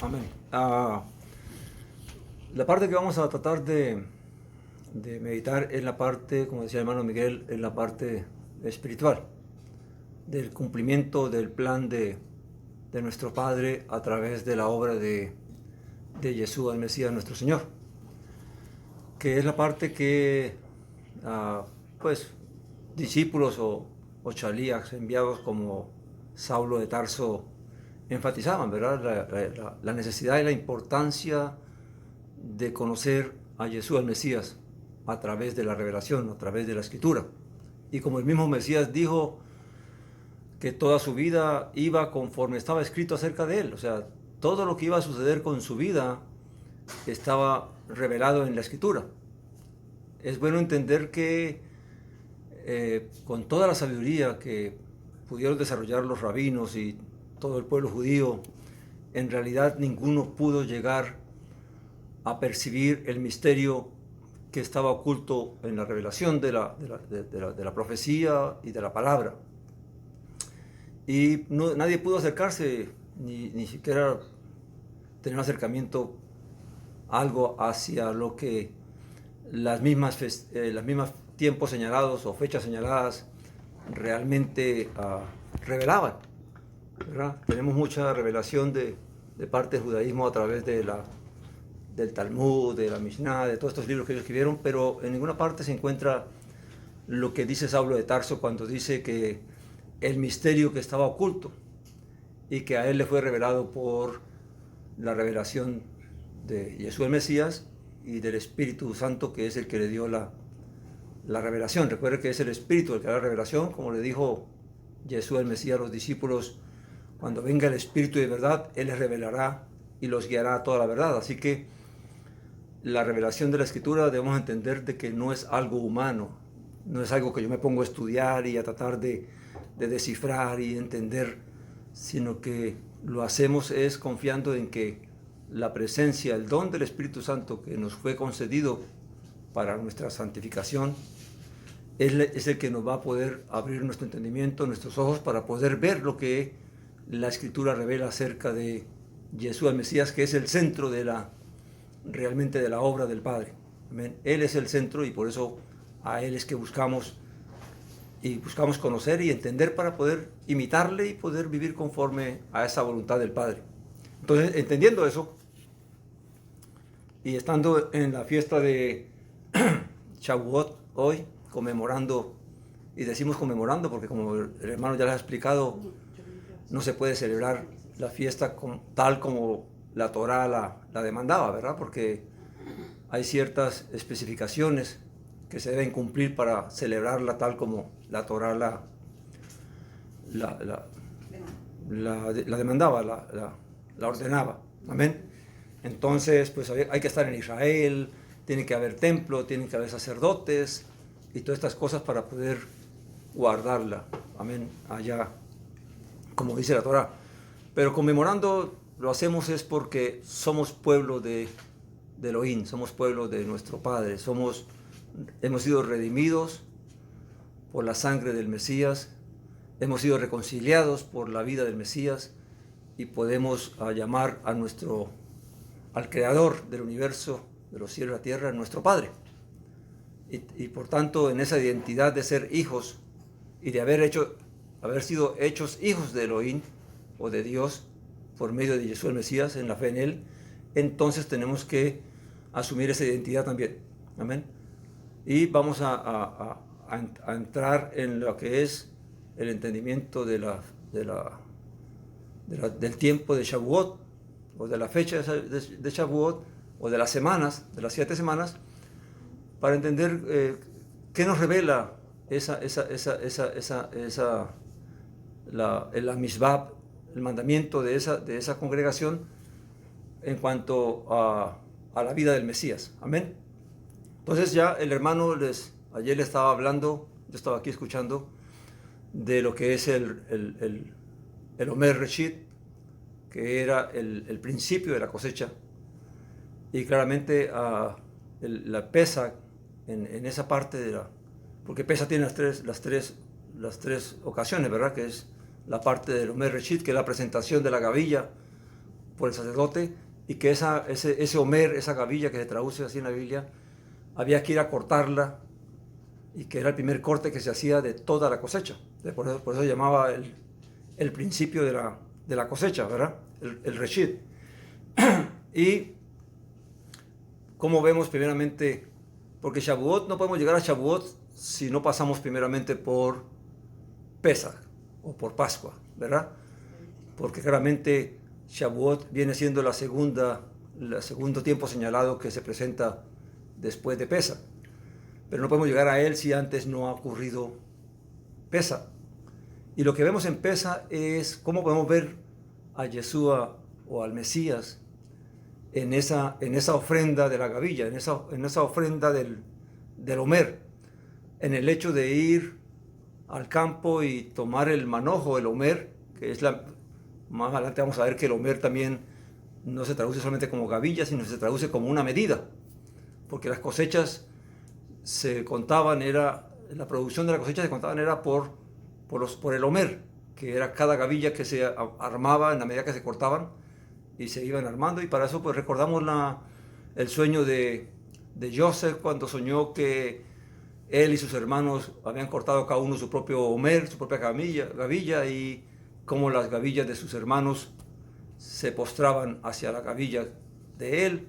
Amén. La parte que vamos a tratar de meditar es la parte, como decía el hermano Miguel, es la parte espiritual, del cumplimiento del plan de nuestro Padre a través de la obra de Jesús, el Mesías, nuestro Señor, que es la parte que, pues, discípulos o chalías enviados como Saulo de Tarso enfatizaban, ¿verdad? La necesidad y la importancia de conocer a Jesús el Mesías a través de la revelación, a través de la escritura. Y como el mismo Mesías dijo que toda su vida iba conforme estaba escrito acerca de él, o sea, todo lo que iba a suceder con su vida estaba revelado en la escritura. Es bueno entender que con toda la sabiduría que pudieron desarrollar los rabinos y todo el pueblo judío, en realidad ninguno pudo llegar a percibir el misterio que estaba oculto en la revelación de la profecía y de la palabra. Y nadie pudo acercarse, ni siquiera tener un acercamiento algo hacia lo que las mismas tiempos señalados o fechas señaladas realmente revelaban, ¿verdad? Tenemos mucha revelación de parte del judaísmo a través del Talmud, de la Mishnah, de todos estos libros que ellos escribieron, pero en ninguna parte se encuentra lo que dice Saulo de Tarso cuando dice que el misterio que estaba oculto y que a él le fue revelado por la revelación de Jesús el Mesías y del Espíritu Santo, que es el que le dio la revelación. Recuerde que es el Espíritu el que da la revelación, como le dijo Jesús el Mesías a los discípulos: cuando venga el Espíritu de verdad, Él les revelará y los guiará a toda la verdad. Así que la revelación de la Escritura debemos entender de que no es algo humano, no es algo que yo me pongo a estudiar y a tratar de descifrar y entender, sino que lo hacemos es confiando en que la presencia, el don del Espíritu Santo que nos fue concedido para nuestra santificación, es el que nos va a poder abrir nuestro entendimiento, nuestros ojos, para poder ver lo que la Escritura revela acerca de Jesús el Mesías, que es el centro realmente de la obra del Padre. Amén. Él es el centro y por eso a Él es que buscamos conocer y entender para poder imitarle y poder vivir conforme a esa voluntad del Padre. Entonces, entendiendo eso y estando en la fiesta de Shavuot hoy, conmemorando, y decimos conmemorando porque como el hermano ya les ha explicado, no se puede celebrar la fiesta tal como la Torá la demandaba, ¿verdad? Porque hay ciertas especificaciones que se deben cumplir para celebrarla tal como la Torá la demandaba, la ordenaba. Amén. Entonces, pues hay que estar en Israel, tiene que haber templo, tienen que haber sacerdotes y todas estas cosas para poder guardarla. Amén. Allá, como dice la Torá. Pero conmemorando lo hacemos es porque somos pueblo de Elohim, somos pueblo de nuestro Padre, hemos sido redimidos por la sangre del Mesías, hemos sido reconciliados por la vida del Mesías y podemos llamar al Creador del universo, de los cielos y la tierra, nuestro Padre. Y por tanto, en esa identidad de ser hijos y de haber sido hechos hijos de Elohim o de Dios por medio de Jesús el Mesías, en la fe en Él, entonces tenemos que asumir esa identidad también. Amén. Y vamos a entrar en lo que es el entendimiento del tiempo de Shavuot, o de la fecha de Shavuot, o de las semanas, de las 7 semanas, para entender qué nos revela la misbah, el mandamiento de esa congregación en cuanto a la vida del Mesías. Amén. Entonces ya el hermano ayer le estaba hablando, yo estaba aquí escuchando, de lo que es el Omer Reshit, que era el principio de la cosecha, y claramente la Pesach en esa parte porque Pesach tiene las tres ocasiones, ¿verdad? Que es la parte del Omer Reshit, que es la presentación de la gavilla por el sacerdote, y que ese omer, esa gavilla que se traduce así en la Biblia, había que ir a cortarla, y que era el primer corte que se hacía de toda la cosecha. Por eso se llamaba el principio de la cosecha, ¿verdad? El Reshit. Y como vemos primeramente, porque Shavuot, no podemos llegar a Shavuot si no pasamos primeramente por Pesach o por Pascua, ¿verdad? Porque claramente Shavuot viene siendo el segundo tiempo señalado que se presenta después de Pesach. Pero no podemos llegar a él si antes no ha ocurrido Pesach. Y lo que vemos en Pesach es cómo podemos ver a Yeshua o al Mesías en esa ofrenda de la gavilla, en esa ofrenda del omer, en el hecho de ir al campo y tomar el manojo, el omer, que es más adelante vamos a ver que el omer también no se traduce solamente como gavilla, sino se traduce como una medida, porque las cosechas se contaban, la producción de la cosecha se contaban era por el omer, que era cada gavilla que se armaba en la medida que se cortaban y se iban armando. Y para eso pues recordamos el sueño de Joseph, cuando soñó que él y sus hermanos habían cortado cada uno su propio omer, su propia gavilla, y cómo las gavillas de sus hermanos se postraban hacia la gavilla de él.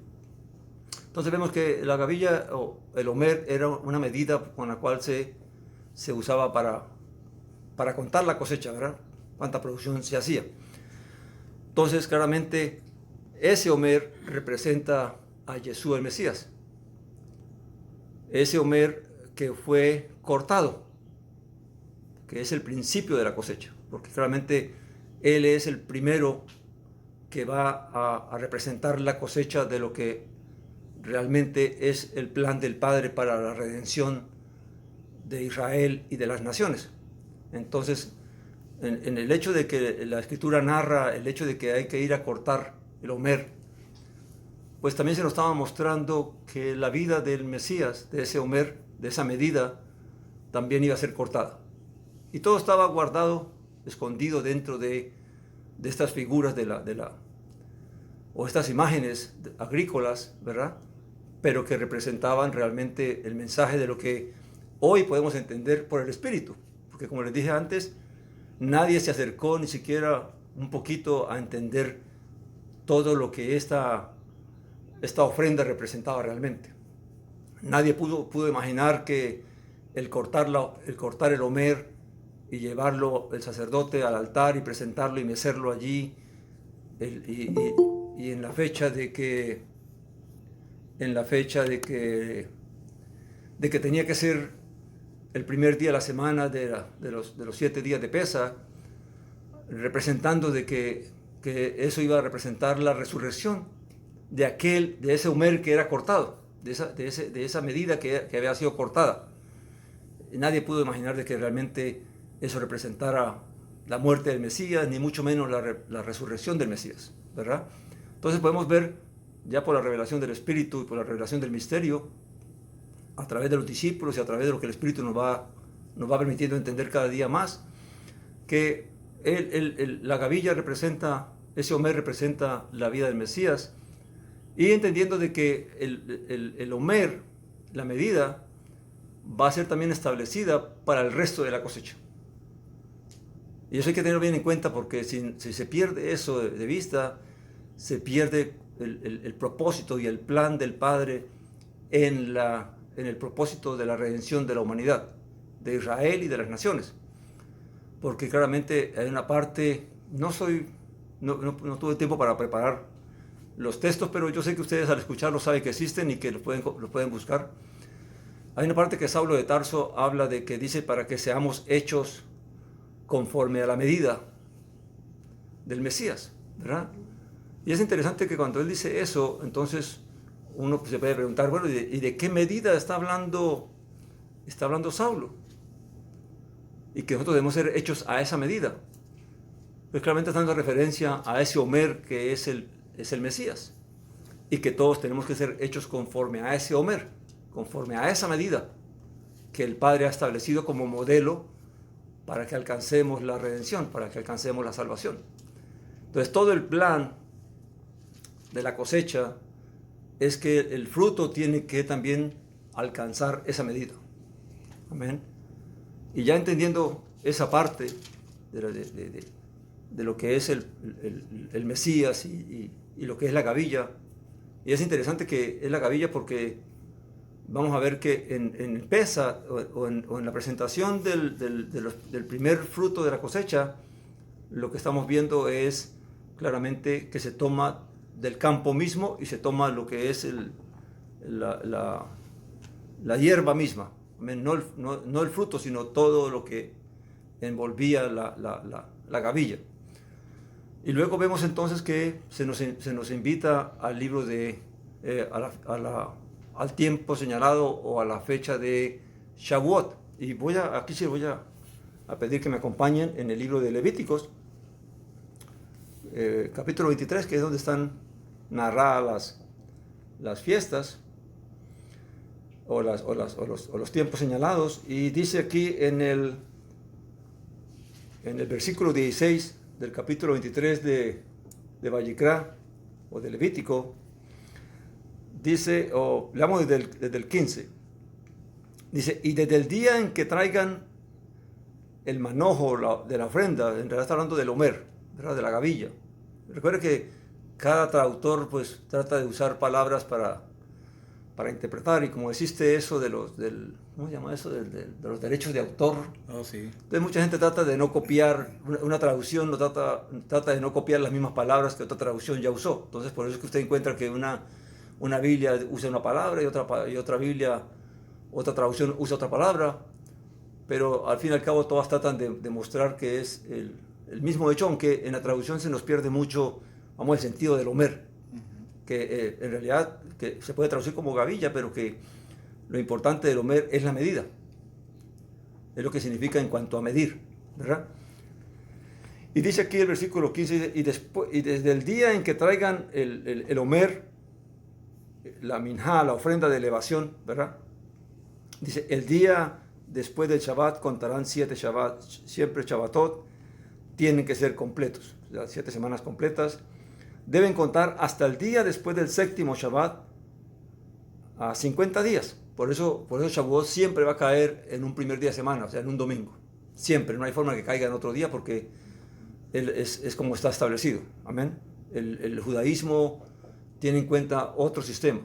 Entonces vemos que la gavilla o el omer era una medida con la cual se usaba para contar la cosecha, ¿verdad? Cuánta producción se hacía. Entonces claramente ese omer representa a Yeshua el Mesías. Ese omer que fue cortado, que es el principio de la cosecha, porque claramente él es el primero que va a representar la cosecha de lo que realmente es el plan del Padre para la redención de Israel y de las naciones. Entonces, en el hecho de que la Escritura narra el hecho de que hay que ir a cortar el omer, pues también se nos estaba mostrando que la vida del Mesías, de ese omer, de esa medida, también iba a ser cortada. Y todo estaba guardado, escondido dentro de estas figuras o estas imágenes agrícolas, ¿verdad? Pero que representaban realmente el mensaje de lo que hoy podemos entender por el Espíritu. Porque como les dije antes, nadie se acercó ni siquiera un poquito a entender todo lo que esta ofrenda representaba realmente. Nadie pudo imaginar que el cortar el omer y llevarlo el sacerdote al altar y presentarlo y mecerlo allí, y en la fecha de que tenía que ser el primer día de la semana de los 7 días de Pesach, representando de que eso iba a representar la resurrección de ese omer que era cortado, de esa medida que había sido cortada. Nadie pudo imaginar de que realmente eso representara la muerte del Mesías, ni mucho menos la resurrección del Mesías, ¿verdad? Entonces podemos ver, ya por la revelación del Espíritu y por la revelación del misterio, a través de los discípulos y a través de lo que el Espíritu nos va permitiendo entender cada día más, que la gavilla ese omer representa la vida del Mesías, y entendiendo de que el omer, la medida, va a ser también establecida para el resto de la cosecha. Y eso hay que tenerlo bien en cuenta, porque si se pierde eso de vista, se pierde el propósito y el plan del Padre en el propósito de la redención de la humanidad, de Israel y de las naciones. Porque claramente hay una parte, no tuve tiempo para preparar los textos, pero yo sé que ustedes al escucharlos saben que existen y que los pueden buscar. Hay una parte que Saulo de Tarso habla de que dice para que seamos hechos conforme a la medida del Mesías, ¿verdad? Y es interesante que cuando él dice eso, entonces uno se puede preguntar, bueno, ¿y de qué medida está hablando Saulo? Y que nosotros debemos ser hechos a esa medida. Pues claramente está dando referencia a ese omer que es el Mesías, y que todos tenemos que ser hechos conforme a ese omer, conforme a esa medida que el Padre ha establecido como modelo para que alcancemos la redención, para que alcancemos la salvación. Entonces todo el plan de la cosecha es que el fruto tiene que también alcanzar esa medida. Amén. Y ya entendiendo esa parte de lo que es el Mesías y lo que es la gavilla, y es interesante que es la gavilla porque vamos a ver que en Pesa o en la presentación del primer fruto de la cosecha, lo que estamos viendo es claramente que se toma del campo mismo y se toma lo que es la hierba misma, no el fruto, sino todo lo que envolvía la gavilla. Y luego vemos entonces que se nos invita al libro al tiempo señalado o a la fecha de Shavuot. Y aquí sí voy a pedir que me acompañen en el libro de Levíticos, capítulo 23, que es donde están narradas las fiestas o los tiempos señalados. Y dice aquí en el versículo 16 del capítulo 23 de Vayikra o de Levítico, dice, o leamos desde el 15, dice, y desde el día en que traigan el manojo de la ofrenda, en realidad está hablando del Omer, ¿verdad? De la gavilla. Recuerde que cada traductor pues trata de usar palabras para interpretar, y como existe eso ¿cómo se llama eso? De los derechos de autor. Oh, sí. Entonces mucha gente trata de no copiar, una traducción trata de no copiar las mismas palabras que otra traducción ya usó. Entonces por eso es que usted encuentra que una Biblia usa una palabra y otra Biblia, otra traducción usa otra palabra, pero al fin y al cabo todas tratan de mostrar que es el mismo hecho, aunque en la traducción se nos pierde mucho, el sentido del Omer, que en realidad que se puede traducir como gavilla, pero que lo importante del Omer es la medida, es lo que significa en cuanto a medir, ¿verdad? Y dice aquí el versículo 15, y desde el día en que traigan el Omer, la minjá, la ofrenda de elevación, ¿verdad? Dice, el día después del Shabbat contarán 7 Shabbat, siempre Shabbatot, tienen que ser completos, las 7 semanas completas. Deben contar hasta el día después del séptimo Shabbat a 50 días. Por eso Shavuot siempre va a caer en un primer día de semana, o sea, en un domingo. Siempre, no hay forma que caiga en otro día porque es como está establecido. Amén. El judaísmo tiene en cuenta otro sistema.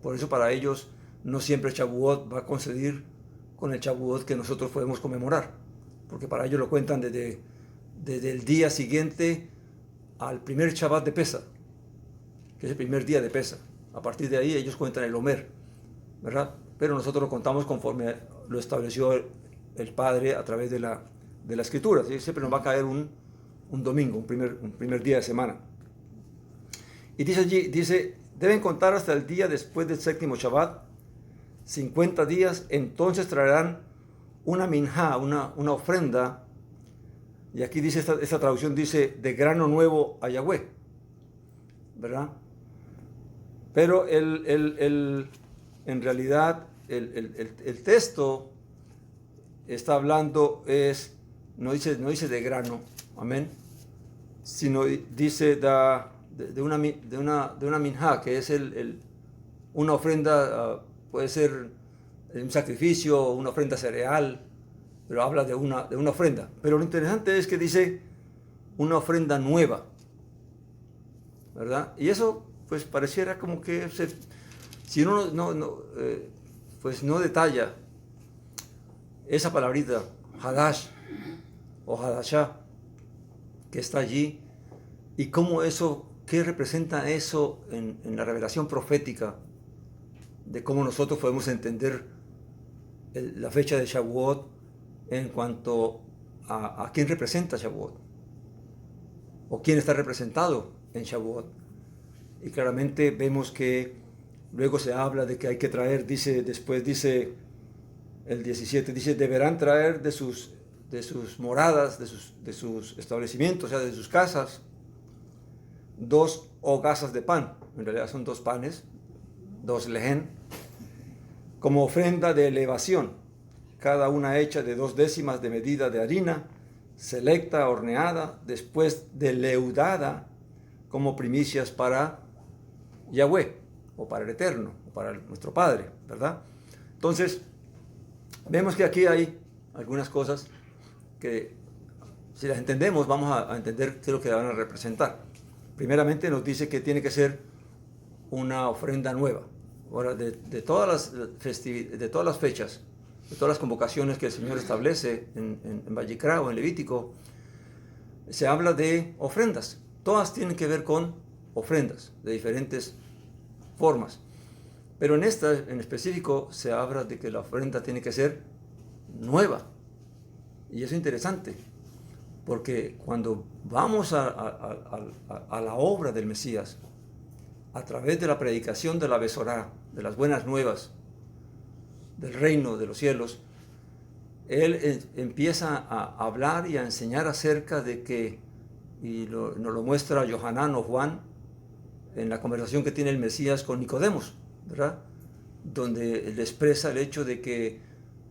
Por eso para ellos no siempre Shavuot va a coincidir con el Shavuot que nosotros podemos conmemorar. Porque para ellos lo cuentan desde el día siguiente al primer Shabbat de Pesa, que es el primer día de Pesa. A partir de ahí ellos cuentan el Omer, ¿verdad? Pero nosotros lo contamos conforme lo estableció el Padre a través de la Escritura. ¿Sí? Siempre nos va a caer un domingo, un primer día de semana. Y dice allí, deben contar hasta el día después del séptimo Shabbat, 50 días, entonces traerán una minjá, una ofrenda. Y aquí dice, esta traducción dice, de grano nuevo a Yahweh, ¿verdad? Pero en realidad el texto está hablando, no dice de grano, amén, sino dice de una minjá, que es una ofrenda, puede ser un sacrificio, una ofrenda cereal, pero habla de una ofrenda. Pero lo interesante es que dice una ofrenda nueva, ¿verdad? Y eso pues pareciera como que si uno pues no detalla esa palabrita Hadash o Hadashah que está allí, y cómo qué representa eso en la revelación profética de cómo nosotros podemos entender la fecha de Shavuot en cuanto a quién representa Shavuot o quién está representado en Shavuot. Y claramente vemos que luego se habla de que hay que traer, después dice el 17, dice, deberán traer de sus moradas, de sus establecimientos, o sea, de sus casas, 2 hogazas de pan. En realidad son 2 panes, 2 lehen, como ofrenda de elevación, cada una hecha de 2 décimas de medida de harina, selecta, horneada, después de leudada, como primicias para Yahweh, o para el Eterno, o para nuestro Padre, ¿verdad? Entonces, vemos que aquí hay algunas cosas que, si las entendemos, vamos a entender qué es lo que van a representar. Primeramente nos dice que tiene que ser una ofrenda nueva. Ahora, de todas las fechas, de todas las convocaciones que el Señor establece en Vayikra o en Levítico, se habla de ofrendas. Todas tienen que ver con ofrendas de diferentes formas. Pero en esta en específico se habla de que la ofrenda tiene que ser nueva. Y eso es interesante, porque cuando vamos a la obra del Mesías, a través de la predicación de la Besorá, de las buenas nuevas, del reino de los cielos, él empieza a hablar y a enseñar acerca de que, y nos lo muestra Yohanan o Juan, en la conversación que tiene el Mesías con Nicodemos, ¿verdad? Donde le expresa el hecho de que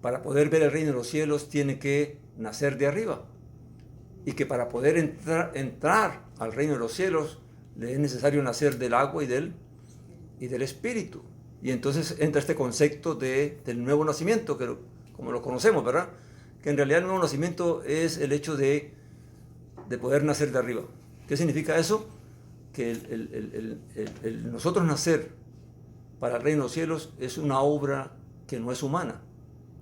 para poder ver el reino de los cielos tiene que nacer de arriba, y que para poder entrar al reino de los cielos le es necesario nacer del agua y del espíritu. Y entonces entra este concepto del nuevo nacimiento, que como lo conocemos, ¿verdad? Que en realidad el nuevo nacimiento es el hecho de poder nacer de arriba. ¿Qué significa eso? Que nosotros nacer para el reino de los cielos es una obra que no es humana.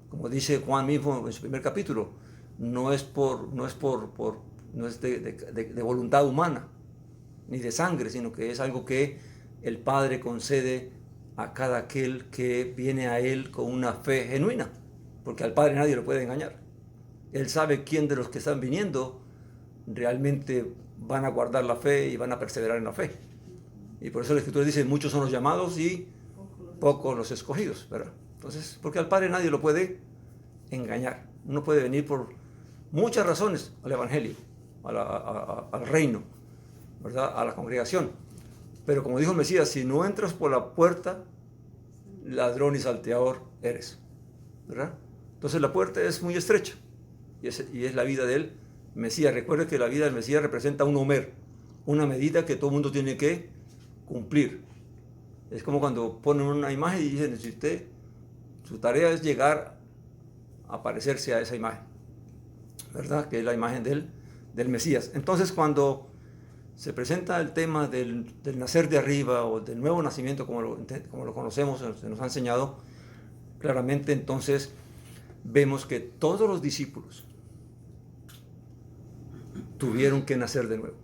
Como dice Juan mismo en su primer capítulo, no es de voluntad humana, ni de sangre, sino que es algo que el Padre concede a cada aquel que viene a Él con una fe genuina, porque al Padre nadie lo puede engañar. Él sabe quién de los que están viniendo realmente van a guardar la fe y van a perseverar en la fe. Y por eso la Escritura dice, muchos son los llamados y pocos los escogidos, ¿verdad? Entonces, porque al Padre nadie lo puede engañar. Uno puede venir por muchas razones al Evangelio, al reino, ¿verdad? A la congregación. Pero como dijo el Mesías, si no entras por la puerta, ladrón y salteador eres, ¿verdad? Entonces la puerta es muy estrecha y es la vida del Mesías. Recuerde que la vida del Mesías representa un omer, una medida que todo el mundo tiene que cumplir. Es como cuando ponen una imagen y dicen, si usted, su tarea es llegar a parecerse a esa imagen, ¿verdad? Que es la imagen del Mesías. Entonces cuando se presenta el tema del nacer de arriba o del nuevo nacimiento, como lo conocemos, se nos ha enseñado claramente, entonces vemos que todos los discípulos tuvieron que nacer de nuevo.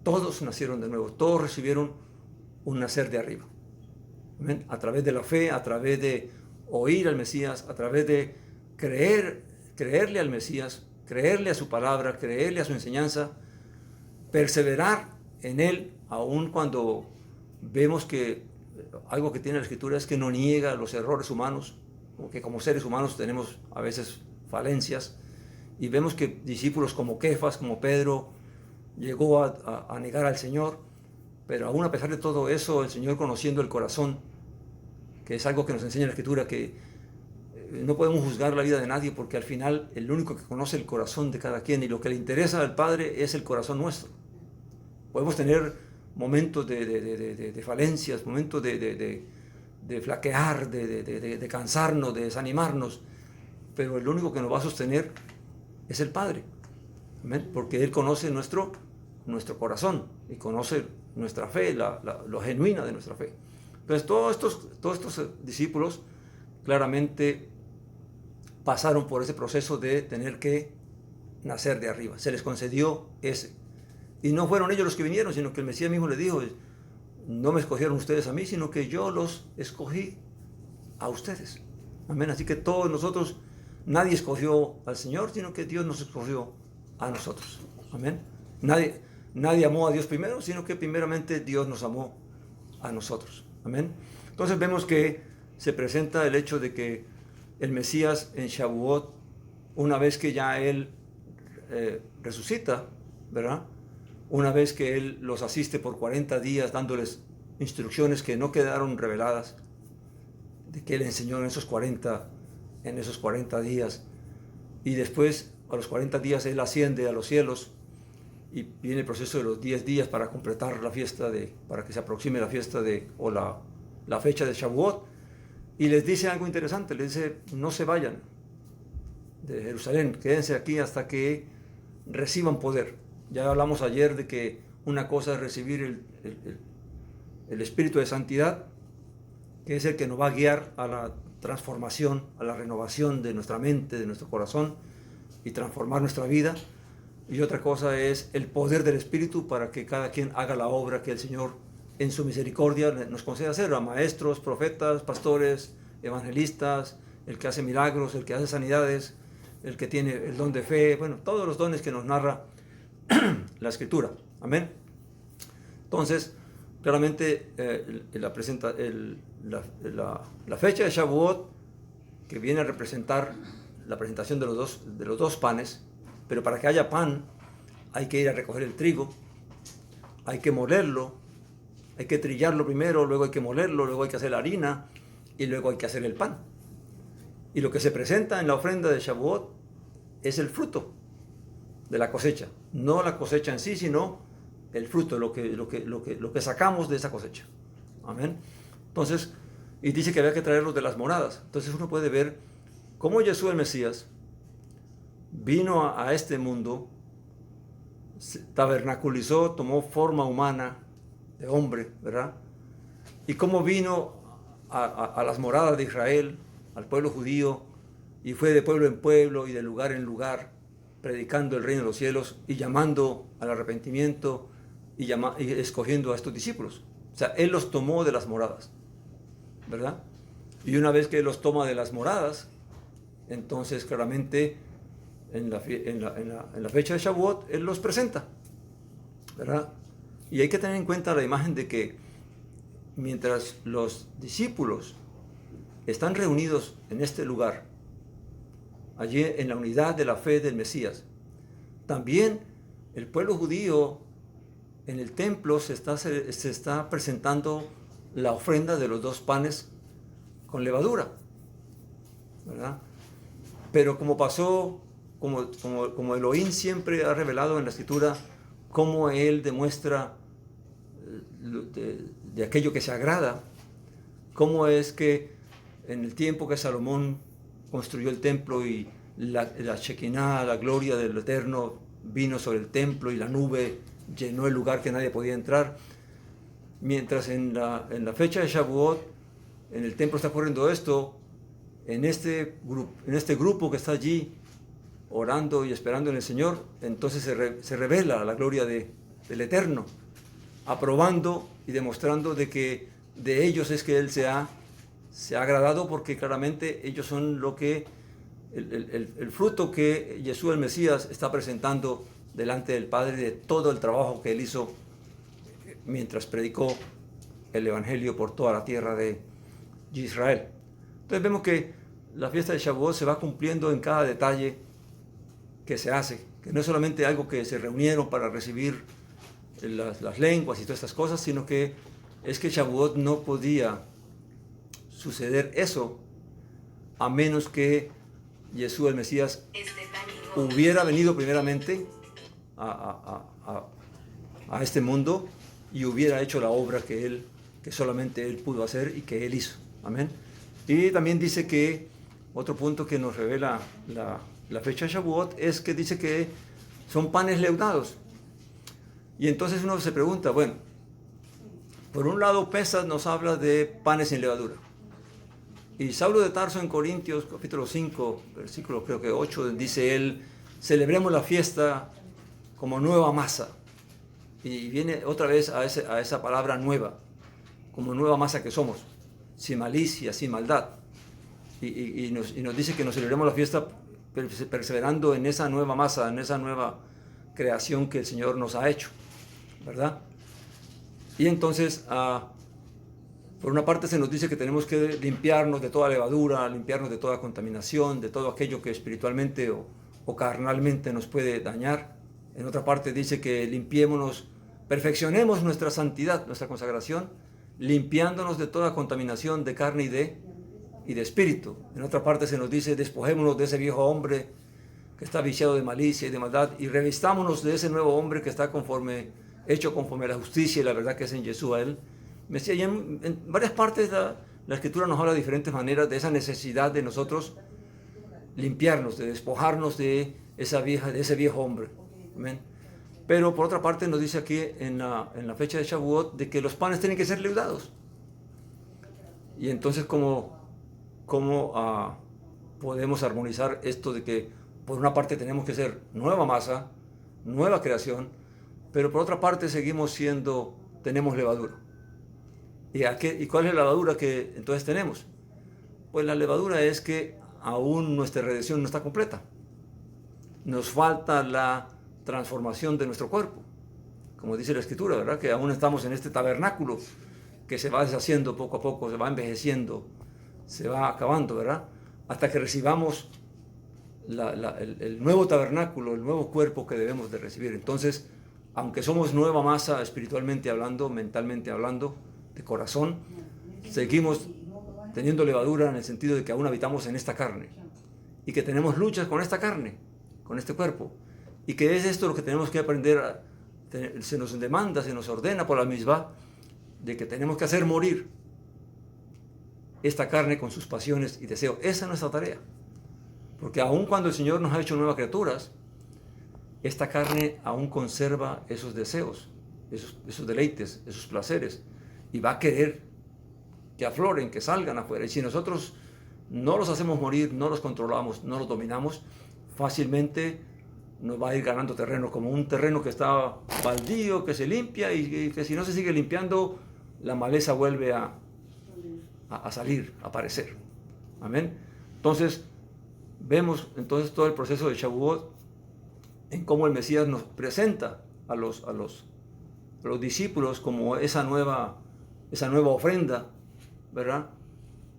Todos nacieron de nuevo, todos recibieron un nacer de arriba. ¿Amén? A través de la fe, a través de oír al Mesías, a través de creerle al Mesías, creerle a su palabra, creerle a su enseñanza, perseverar en él, aun cuando vemos que algo que tiene la Escritura es que no niega los errores humanos, porque como seres humanos tenemos a veces falencias, y vemos que discípulos como Kefas, como Pedro, llegó a negar al Señor, pero aún a pesar de todo eso, el Señor, conociendo el corazón, que es algo que nos enseña la Escritura, que no podemos juzgar la vida de nadie, porque al final el único que conoce el corazón de cada quien y lo que le interesa al Padre es el corazón nuestro. Podemos tener momentos de falencias, momentos de flaquear, de cansarnos, de desanimarnos, pero el único que nos va a sostener es el Padre. ¿Amén? Porque Él conoce nuestro corazón y conoce nuestra fe, lo genuina de nuestra fe. Entonces todos estos discípulos claramente pasaron por ese proceso de tener que nacer de arriba. Se les concedió ese. Y no fueron ellos los que vinieron, sino que el Mesías mismo les dijo, no me escogieron ustedes a mí, sino que yo los escogí a ustedes. Amén. Así que todos nosotros, nadie escogió al Señor, sino que Dios nos escogió a nosotros. Amén. Nadie amó a Dios primero, sino que primeramente Dios nos amó a nosotros. Amén. Entonces vemos que se presenta el hecho de que el Mesías en Shavuot, una vez que ya Él resucita, ¿verdad? Una vez que Él los asiste por 40 días dándoles instrucciones que no quedaron reveladas, de que Él enseñó en esos 40 días, y después a los 40 días Él asciende a los cielos, y viene el proceso de los 10 días para completar la fiesta, para que se aproxime la fiesta o la fecha de Shavuot. Y les dice algo interesante, les dice, no se vayan de Jerusalén, quédense aquí hasta que reciban poder. Ya hablamos ayer de que una cosa es recibir el Espíritu de Santidad, que es el que nos va a guiar a la transformación, a la renovación de nuestra mente, de nuestro corazón, y transformar nuestra vida. Y otra cosa es el poder del Espíritu para que cada quien haga la obra que el Señor en su misericordia nos concede hacer, a maestros, profetas, pastores, evangelistas, el que hace milagros, el que hace sanidades, el que tiene el don de fe, bueno, todos los dones que nos narra la Escritura. Amén. Entonces, claramente la fecha de Shavuot, que viene a representar la presentación de los dos panes, pero para que haya pan hay que ir a recoger el trigo, hay que molerlo, hay que trillarlo primero, luego hay que molerlo, luego hay que hacer la harina y luego hay que hacer el pan. Y lo que se presenta en la ofrenda de Shavuot es el fruto de la cosecha, no la cosecha en sí, sino el fruto, lo que sacamos de esa cosecha. Amén. Entonces, y dice que había que traerlos de las moradas. Entonces uno puede ver cómo Jesús el Mesías vino a este mundo, se tabernaculizó, tomó forma humana de hombre, ¿verdad? Y cómo vino a las moradas de Israel, al pueblo judío, y fue de pueblo en pueblo y de lugar en lugar, predicando el reino de los cielos y llamando al arrepentimiento y escogiendo a estos discípulos. O sea, Él los tomó de las moradas, ¿verdad? Y una vez que Él los toma de las moradas, entonces claramente en la fecha de Shavuot, Él los presenta, ¿verdad? Y hay que tener en cuenta la imagen de que mientras los discípulos están reunidos en este lugar, allí en la unidad de la fe del Mesías, también el pueblo judío en el templo se está presentando la ofrenda de los 2 panes con levadura, ¿verdad? Pero como pasó, como Elohim siempre ha revelado en la Escritura, cómo Él demuestra de aquello que se agrada, cómo es que en el tiempo que Salomón construyó el templo y la Shekinah, la gloria del Eterno, vino sobre el templo y la nube llenó el lugar que nadie podía entrar, mientras en la fecha de Shavuot, en el templo está ocurriendo esto, en este grupo que está allí orando y esperando en el Señor, entonces se revela la gloria del Eterno, aprobando y demostrando de que de ellos es que Él se ha agradado, porque claramente ellos son el fruto que Jesús el Mesías está presentando delante del Padre de todo el trabajo que Él hizo mientras predicó el Evangelio por toda la tierra de Israel. Entonces vemos que la fiesta de Shavuot se va cumpliendo en cada detalle que se hace, que no es solamente algo que se reunieron para recibir las lenguas y todas estas cosas, sino que es que Shavuot no podía suceder eso a menos que Jesús el Mesías hubiera venido primeramente a este mundo y hubiera hecho la obra que solamente Él pudo hacer y que Él hizo. Amén. Y también dice que otro punto que nos revela la fecha de Shavuot es que dice que son panes levados. Y entonces uno se pregunta, bueno, por un lado Pesach nos habla de panes sin levadura. Y Saulo de Tarso en Corintios, capítulo 5, versículo creo que 8, dice él, celebremos la fiesta como nueva masa. Y viene otra vez a esa palabra nueva, como nueva masa que somos, sin malicia, sin maldad. Y nos dice que nos celebremos la fiesta perseverando en esa nueva masa, en esa nueva creación que el Señor nos ha hecho, ¿verdad? Y entonces, por una parte se nos dice que tenemos que limpiarnos de toda levadura, limpiarnos de toda contaminación, de todo aquello que espiritualmente o carnalmente nos puede dañar. En otra parte dice que limpiémonos, perfeccionemos nuestra santidad, nuestra consagración, limpiándonos de toda contaminación de carne y de espíritu. En otra parte se nos dice, despojémonos de ese viejo hombre que está viciado de malicia y de maldad, y revistámonos de ese nuevo hombre que está hecho conforme a la justicia y la verdad que es en Yeshua él. Me decía, y en varias partes la Escritura nos habla de diferentes maneras de esa necesidad de nosotros limpiarnos, de despojarnos de ese viejo hombre. Amén. Pero por otra parte nos dice aquí en la fecha de Shavuot de que los panes tienen que ser leudados. Y entonces, ¿cómo podemos armonizar esto de que por una parte tenemos que ser nueva masa, nueva creación, pero por otra parte tenemos levadura? ¿Y cuál es la levadura que entonces tenemos? Pues la levadura es que aún nuestra redención no está completa. Nos falta la transformación de nuestro cuerpo. Como dice la Escritura, ¿verdad? Que aún estamos en este tabernáculo que se va deshaciendo poco a poco, se va envejeciendo, se va acabando, ¿verdad? Hasta que recibamos el nuevo tabernáculo, el nuevo cuerpo que debemos de recibir. Entonces, aunque somos nueva masa espiritualmente hablando, mentalmente hablando, de corazón, seguimos teniendo levadura en el sentido de que aún habitamos en esta carne y que tenemos luchas con esta carne, con este cuerpo, y que es esto lo que tenemos que aprender. Se nos demanda, se nos ordena por la misma de que tenemos que hacer morir esta carne con sus pasiones y deseos. Esa es nuestra tarea, porque aun cuando el Señor nos ha hecho nuevas criaturas, esta carne aún conserva esos deseos, esos deleites, esos placeres, y va a querer que afloren, que salgan afuera. Y si nosotros no los hacemos morir, no los controlamos, no los dominamos, fácilmente nos va a ir ganando terreno, como un terreno que está baldío, que se limpia y que si no se sigue limpiando, la maleza vuelve a salir, a aparecer. Amén. Entonces, vemos todo el proceso de Shavuot en cómo el Mesías nos presenta a los discípulos como esa nueva ofrenda, ¿verdad?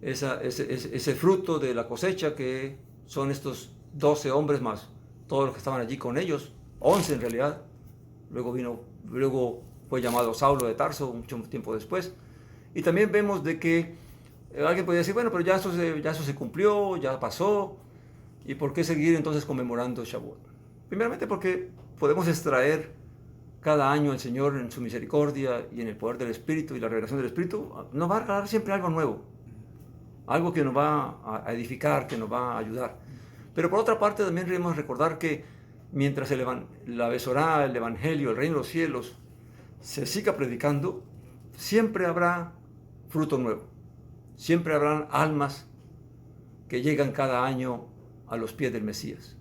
Ese fruto de la cosecha que son estos 12 hombres más todos los que estaban allí con ellos, 11 en realidad. Luego fue llamado Saulo de Tarso mucho tiempo después. Y también vemos de que alguien podría decir, bueno, pero ya eso se cumplió, ya pasó, ¿y por qué seguir entonces conmemorando Shavuot? Primeramente porque podemos extraer cada año el Señor en su misericordia y en el poder del Espíritu y la revelación del Espíritu nos va a regalar siempre algo nuevo, algo que nos va a edificar, que nos va a ayudar. Pero por otra parte también debemos recordar que mientras la Besorá, el Evangelio, el reino de los cielos se siga predicando, siempre habrá fruto nuevo, siempre habrán almas que llegan cada año a los pies del Mesías.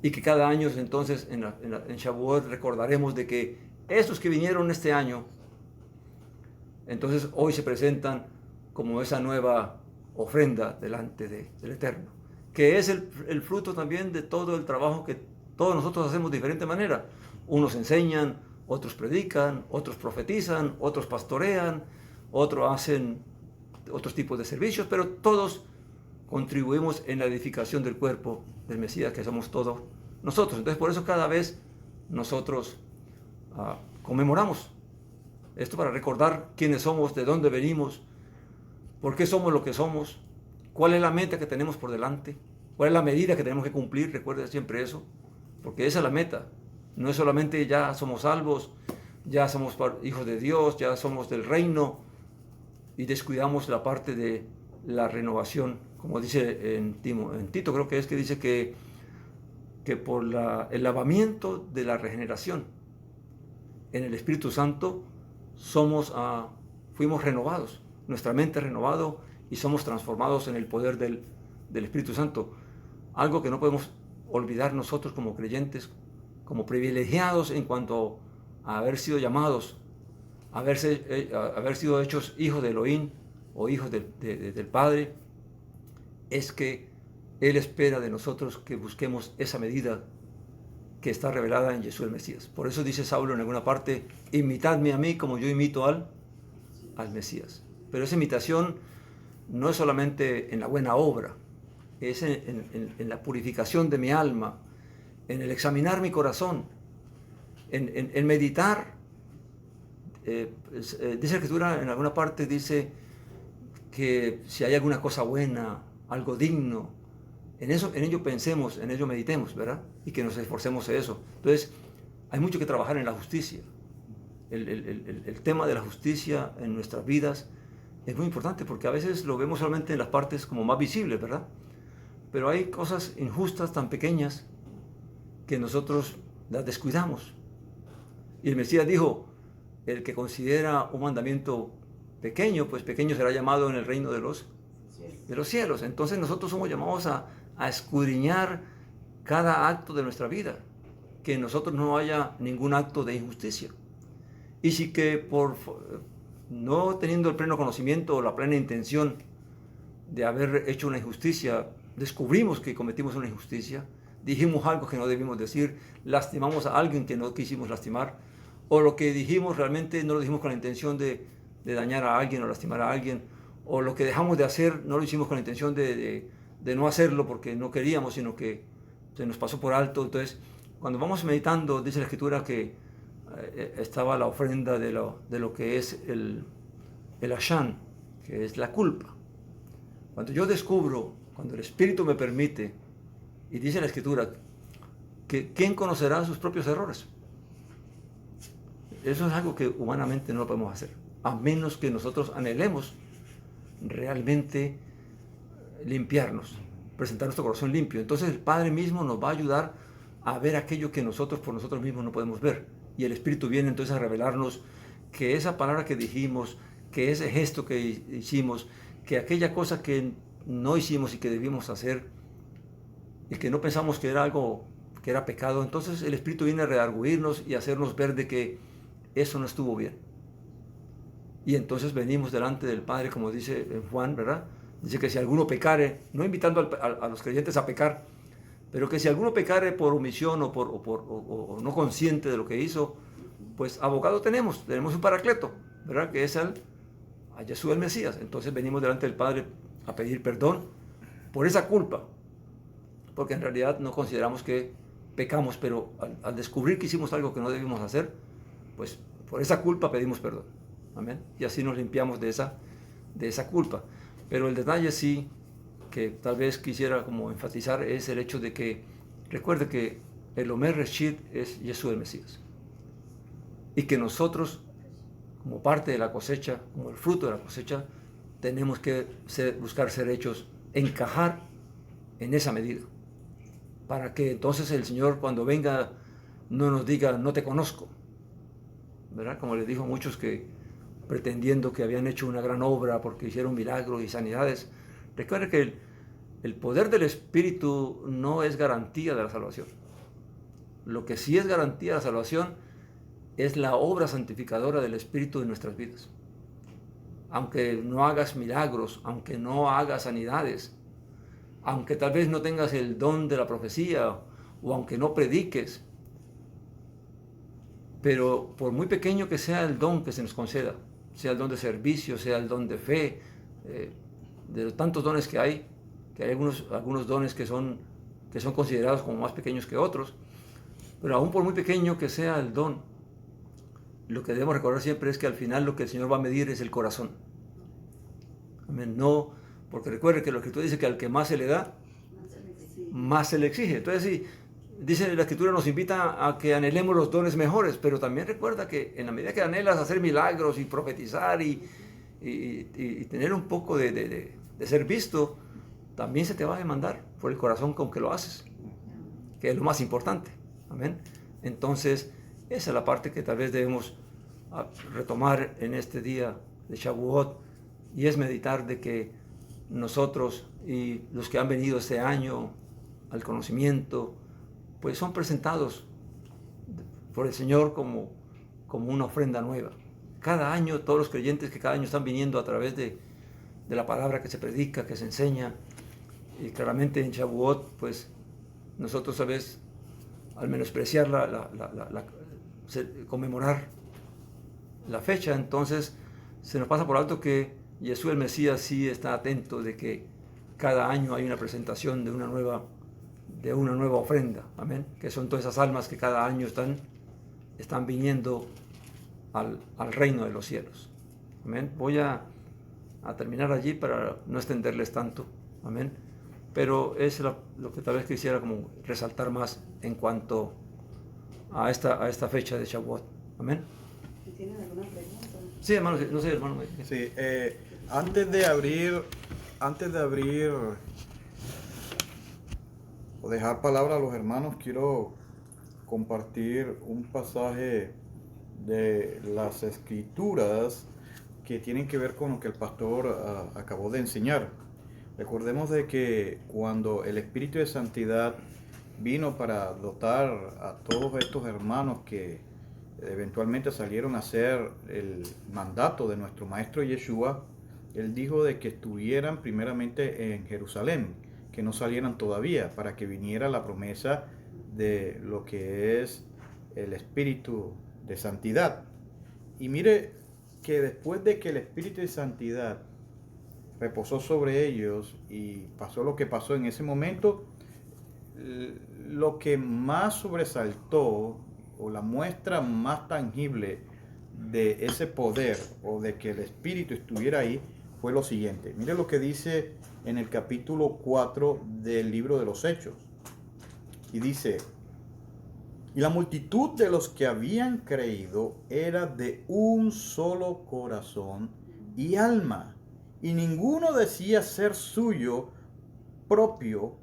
Y que cada año entonces en Shavuot recordaremos de que estos que vinieron este año, entonces hoy se presentan como esa nueva ofrenda delante del Eterno, que es el fruto también de todo el trabajo que todos nosotros hacemos de diferente manera. Unos enseñan, otros predican, otros profetizan, otros pastorean, otros hacen otros tipos de servicios, pero todos contribuimos en la edificación del cuerpo del Mesías, que somos todos nosotros. Entonces, por eso cada vez nosotros conmemoramos esto, para recordar quiénes somos, de dónde venimos, por qué somos lo que somos, cuál es la meta que tenemos por delante, cuál es la medida que tenemos que cumplir. Recuerden siempre eso, porque esa es la meta. No es solamente ya somos salvos, ya somos hijos de Dios, ya somos del reino, y descuidamos la parte de la renovación, como dice en Tito, creo que dice que por el lavamiento de la regeneración en el Espíritu Santo fuimos renovados, nuestra mente renovado, y somos transformados en el poder del Espíritu Santo. Algo que no podemos olvidar nosotros como creyentes, como privilegiados en cuanto a haber sido llamados, haber sido hechos hijos de Elohim o hijos del Padre, es que Él espera de nosotros que busquemos esa medida que está revelada en Jesús el Mesías. Por eso dice Saulo en alguna parte, imitadme a mí como yo imito al Mesías. Pero esa imitación no es solamente en la buena obra, es en la purificación de mi alma, en el examinar mi corazón, en meditar. Dice la Escritura en alguna parte, dice que si hay alguna cosa buena, algo digno, en ello pensemos, en ello meditemos, ¿verdad? Y que nos esforcemos en eso. Entonces, hay mucho que trabajar en la justicia. El tema de la justicia en nuestras vidas es muy importante porque a veces lo vemos solamente en las partes como más visibles, ¿verdad? Pero hay cosas injustas tan pequeñas que nosotros las descuidamos. Y el Mesías dijo, el que considera un mandamiento pequeño, pues pequeño será llamado en el reino de los cielos. Entonces nosotros somos llamados a escudriñar cada acto de nuestra vida, que en nosotros no haya ningún acto de injusticia. Y si que por no teniendo el pleno conocimiento o la plena intención de haber hecho una injusticia, descubrimos que cometimos una injusticia, dijimos algo que no debimos decir, lastimamos a alguien que no quisimos lastimar, o lo que dijimos realmente no lo dijimos con la intención de dañar a alguien o lastimar a alguien, o lo que dejamos de hacer no lo hicimos con la intención de no hacerlo porque no queríamos, sino que se nos pasó por alto. Entonces, cuando vamos meditando, dice la Escritura que estaba la ofrenda de lo que es el Ashan, que es la culpa. Cuando yo descubro, cuando el Espíritu me permite, y dice la Escritura, que ¿quién conocerá sus propios errores? Eso es algo que humanamente no lo podemos hacer, a menos que nosotros anhelemos realmente limpiarnos, presentar nuestro corazón limpio. Entonces el Padre mismo nos va a ayudar a ver aquello que nosotros por nosotros mismos no podemos ver. Y el Espíritu viene entonces a revelarnos que esa palabra que dijimos, que ese gesto que hicimos, que aquella cosa que no hicimos y que debimos hacer, y que no pensamos que era algo, que era pecado, entonces el Espíritu viene a redarguirnos y a hacernos ver de que eso no estuvo bien. Y entonces venimos delante del Padre, como dice en Juan, ¿verdad? Dice que si alguno pecare, no invitando a los creyentes a pecar, pero que si alguno pecare por omisión o no consciente de lo que hizo, pues abogado tenemos un paracleto, ¿verdad? Que es a Jesús el Mesías. Entonces venimos delante del Padre a pedir perdón por esa culpa, porque en realidad no consideramos que pecamos, pero al descubrir que hicimos algo que no debimos hacer, pues por esa culpa pedimos perdón. Amén. Y así nos limpiamos de esa culpa. Pero el detalle sí que tal vez quisiera como enfatizar es el hecho de que recuerde que el Omer Reshit es Jesús el Mesías. Y que nosotros, como parte de la cosecha, como el fruto de la cosecha, tenemos que buscar ser hechos, encajar en esa medida. Para que entonces el Señor cuando venga no nos diga, no te conozco. ¿Verdad? Como les dijo a muchos que pretendiendo que habían hecho una gran obra porque hicieron milagros y sanidades. Recuerde que el poder del Espíritu no es garantía de la salvación. Lo que sí es garantía de la salvación es la obra santificadora del Espíritu en nuestras vidas. Aunque no hagas milagros, aunque no hagas sanidades, aunque tal vez no tengas el don de la profecía o aunque no prediques, pero por muy pequeño que sea el don que se nos conceda, sea el don de servicio, sea el don de fe, de los tantos dones que hay algunos dones que son considerados como más pequeños que otros, pero aún por muy pequeño que sea el don, lo que debemos recordar siempre es que al final lo que el Señor va a medir es el corazón. Amén. No, porque recuerde que la Escritura dice que al que más se le da, más se le exige. Entonces sí, dice la Escritura nos invita a que anhelemos los dones mejores, pero también recuerda que en la medida que anhelas hacer milagros y profetizar y tener un poco de ser visto, también se te va a demandar por el corazón con que lo haces, que es lo más importante. Amén. Entonces, esa es la parte que tal vez debemos retomar en este día de Shavuot, y es meditar de que nosotros y los que han venido este año al conocimiento, pues son presentados por el Señor como una ofrenda nueva. Cada año, todos los creyentes que cada año están viniendo a través de la palabra que se predica, que se enseña, y claramente en Shavuot, pues nosotros a veces, al menospreciar conmemorar la fecha, entonces se nos pasa por alto que Jesús el Mesías sí está atento de que cada año hay una presentación de una nueva ofrenda, amén, que son todas esas almas que cada año están viniendo al reino de los cielos. Amén. Voy a terminar allí para no extenderles tanto, amén, pero es lo que tal vez quisiera como resaltar más en cuanto a esta fecha de Shavuot. Amén. ¿Tienen alguna pregunta? Sí, hermano, no sé, hermano. Sí, antes de abrir o dejar palabra a los hermanos, quiero compartir un pasaje de las Escrituras que tienen que ver con lo que el pastor acabó de enseñar. Recordemos de que cuando el Espíritu de Santidad vino para dotar a todos estos hermanos que eventualmente salieron a hacer el mandato de nuestro Maestro Yeshua, Él dijo de que estuvieran primeramente en Jerusalén, que no salieran todavía, para que viniera la promesa de lo que es el Espíritu de Santidad. Y mire que después de que el Espíritu de Santidad reposó sobre ellos y pasó lo que pasó en ese momento, lo que más sobresaltó o la muestra más tangible de ese poder o de que el Espíritu estuviera ahí fue lo siguiente. Mire lo que dice en el capítulo 4 del libro de los Hechos. Y dice: y la multitud de los que habían creído era de un solo corazón y alma, y ninguno decía ser suyo propio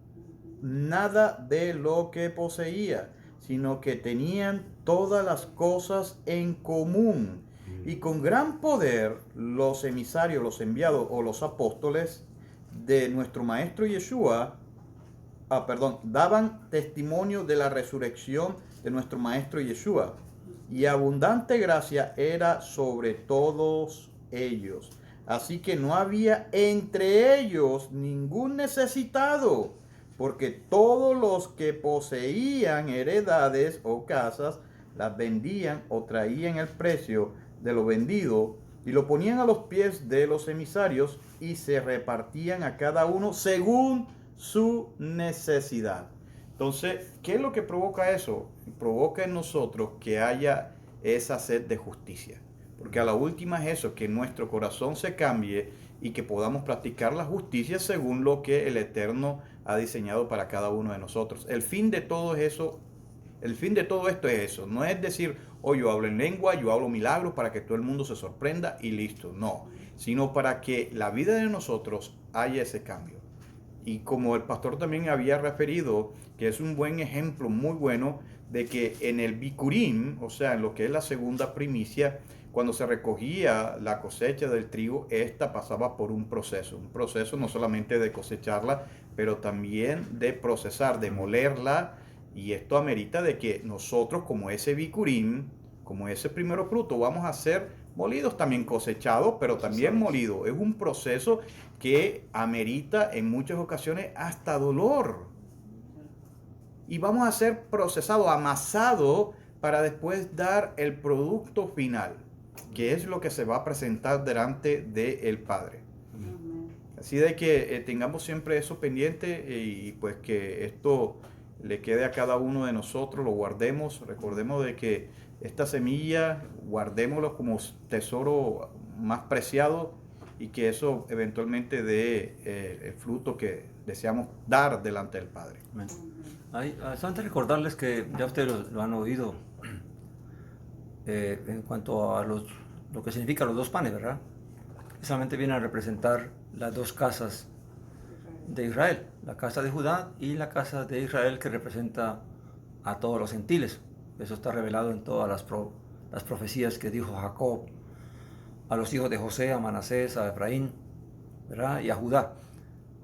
nada de lo que poseía, sino que tenían todas las cosas en común. Y con gran poder los emisarios, los enviados o los apóstoles de nuestro Maestro Yeshua, daban testimonio de la resurrección de nuestro Maestro Yeshua. Y abundante gracia era sobre todos ellos. Así que no había entre ellos ningún necesitado, porque todos los que poseían heredades o casas las vendían o traían el precio de lo vendido y lo ponían a los pies de los emisarios y se repartían a cada uno según su necesidad. Entonces, ¿qué es lo que provoca eso? Provoca en nosotros que haya esa sed de justicia. Porque a la última es eso, que nuestro corazón se cambie y que podamos practicar la justicia según lo que el Eterno ha diseñado para cada uno de nosotros. El fin de todo esto es eso. No es decir, yo hablo en lengua, yo hablo milagros para que todo el mundo se sorprenda y listo. No, sino para que la vida de nosotros haya ese cambio. Y como el pastor también había referido, que es un buen ejemplo muy bueno de que en el Bikurim, o sea, en lo que es la segunda primicia, cuando se recogía la cosecha del trigo, esta pasaba por un proceso no solamente de cosecharla, pero también de procesar, de molerla, y esto amerita de que nosotros como ese Bikurim, como ese primero fruto, vamos a ser molidos, también cosechados, pero también molidos. Es un proceso que amerita en muchas ocasiones hasta dolor. Y vamos a ser procesados, amasados, para después dar el producto final, que es lo que se va a presentar delante del Padre. Así de que tengamos siempre eso pendiente y pues que esto le quede a cada uno de nosotros, lo guardemos, recordemos de que esta semilla guardémoslo como tesoro más preciado y que eso eventualmente dé el fruto que deseamos dar delante del Padre. Amén. Solamente recordarles que ya ustedes lo han oído en cuanto a lo que significa los dos panes, ¿verdad? Precisamente vienen a representar las dos casas de Israel, la casa de Judá y la casa de Israel, que representa a todos los gentiles. Eso está revelado en todas las profecías que dijo Jacob a los hijos de José, a Manasés, a Efraín, ¿verdad? Y a Judá.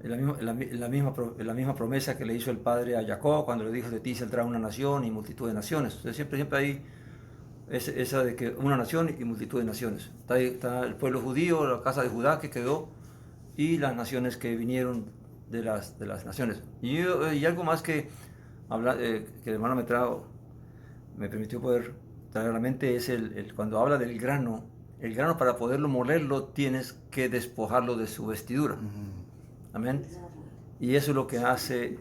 La misma promesa que le hizo el Padre a Jacob cuando le dijo: de ti saldrá una nación y multitud de naciones. Entonces siempre hay esa de que una nación y multitud de naciones. Está el pueblo judío, la casa de Judá que quedó, y las naciones que vinieron de las naciones. Y algo más que el hermano me permitió poder traer a la mente es cuando habla del grano. El grano, para poderlo molerlo, tienes que despojarlo de su vestidura. Amén. Y eso es lo que hace,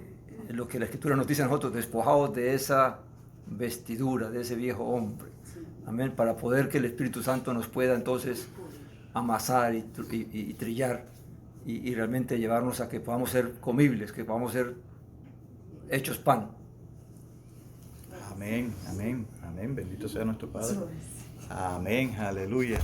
lo que la Escritura nos dice a nosotros: despojados de esa vestidura, de ese viejo hombre. Amén. Para poder que el Espíritu Santo nos pueda entonces amasar y trillar y realmente llevarnos a que podamos ser comibles, que podamos ser hechos pan. Amén, amén, amén. Bendito sea nuestro Padre. Amén, aleluya.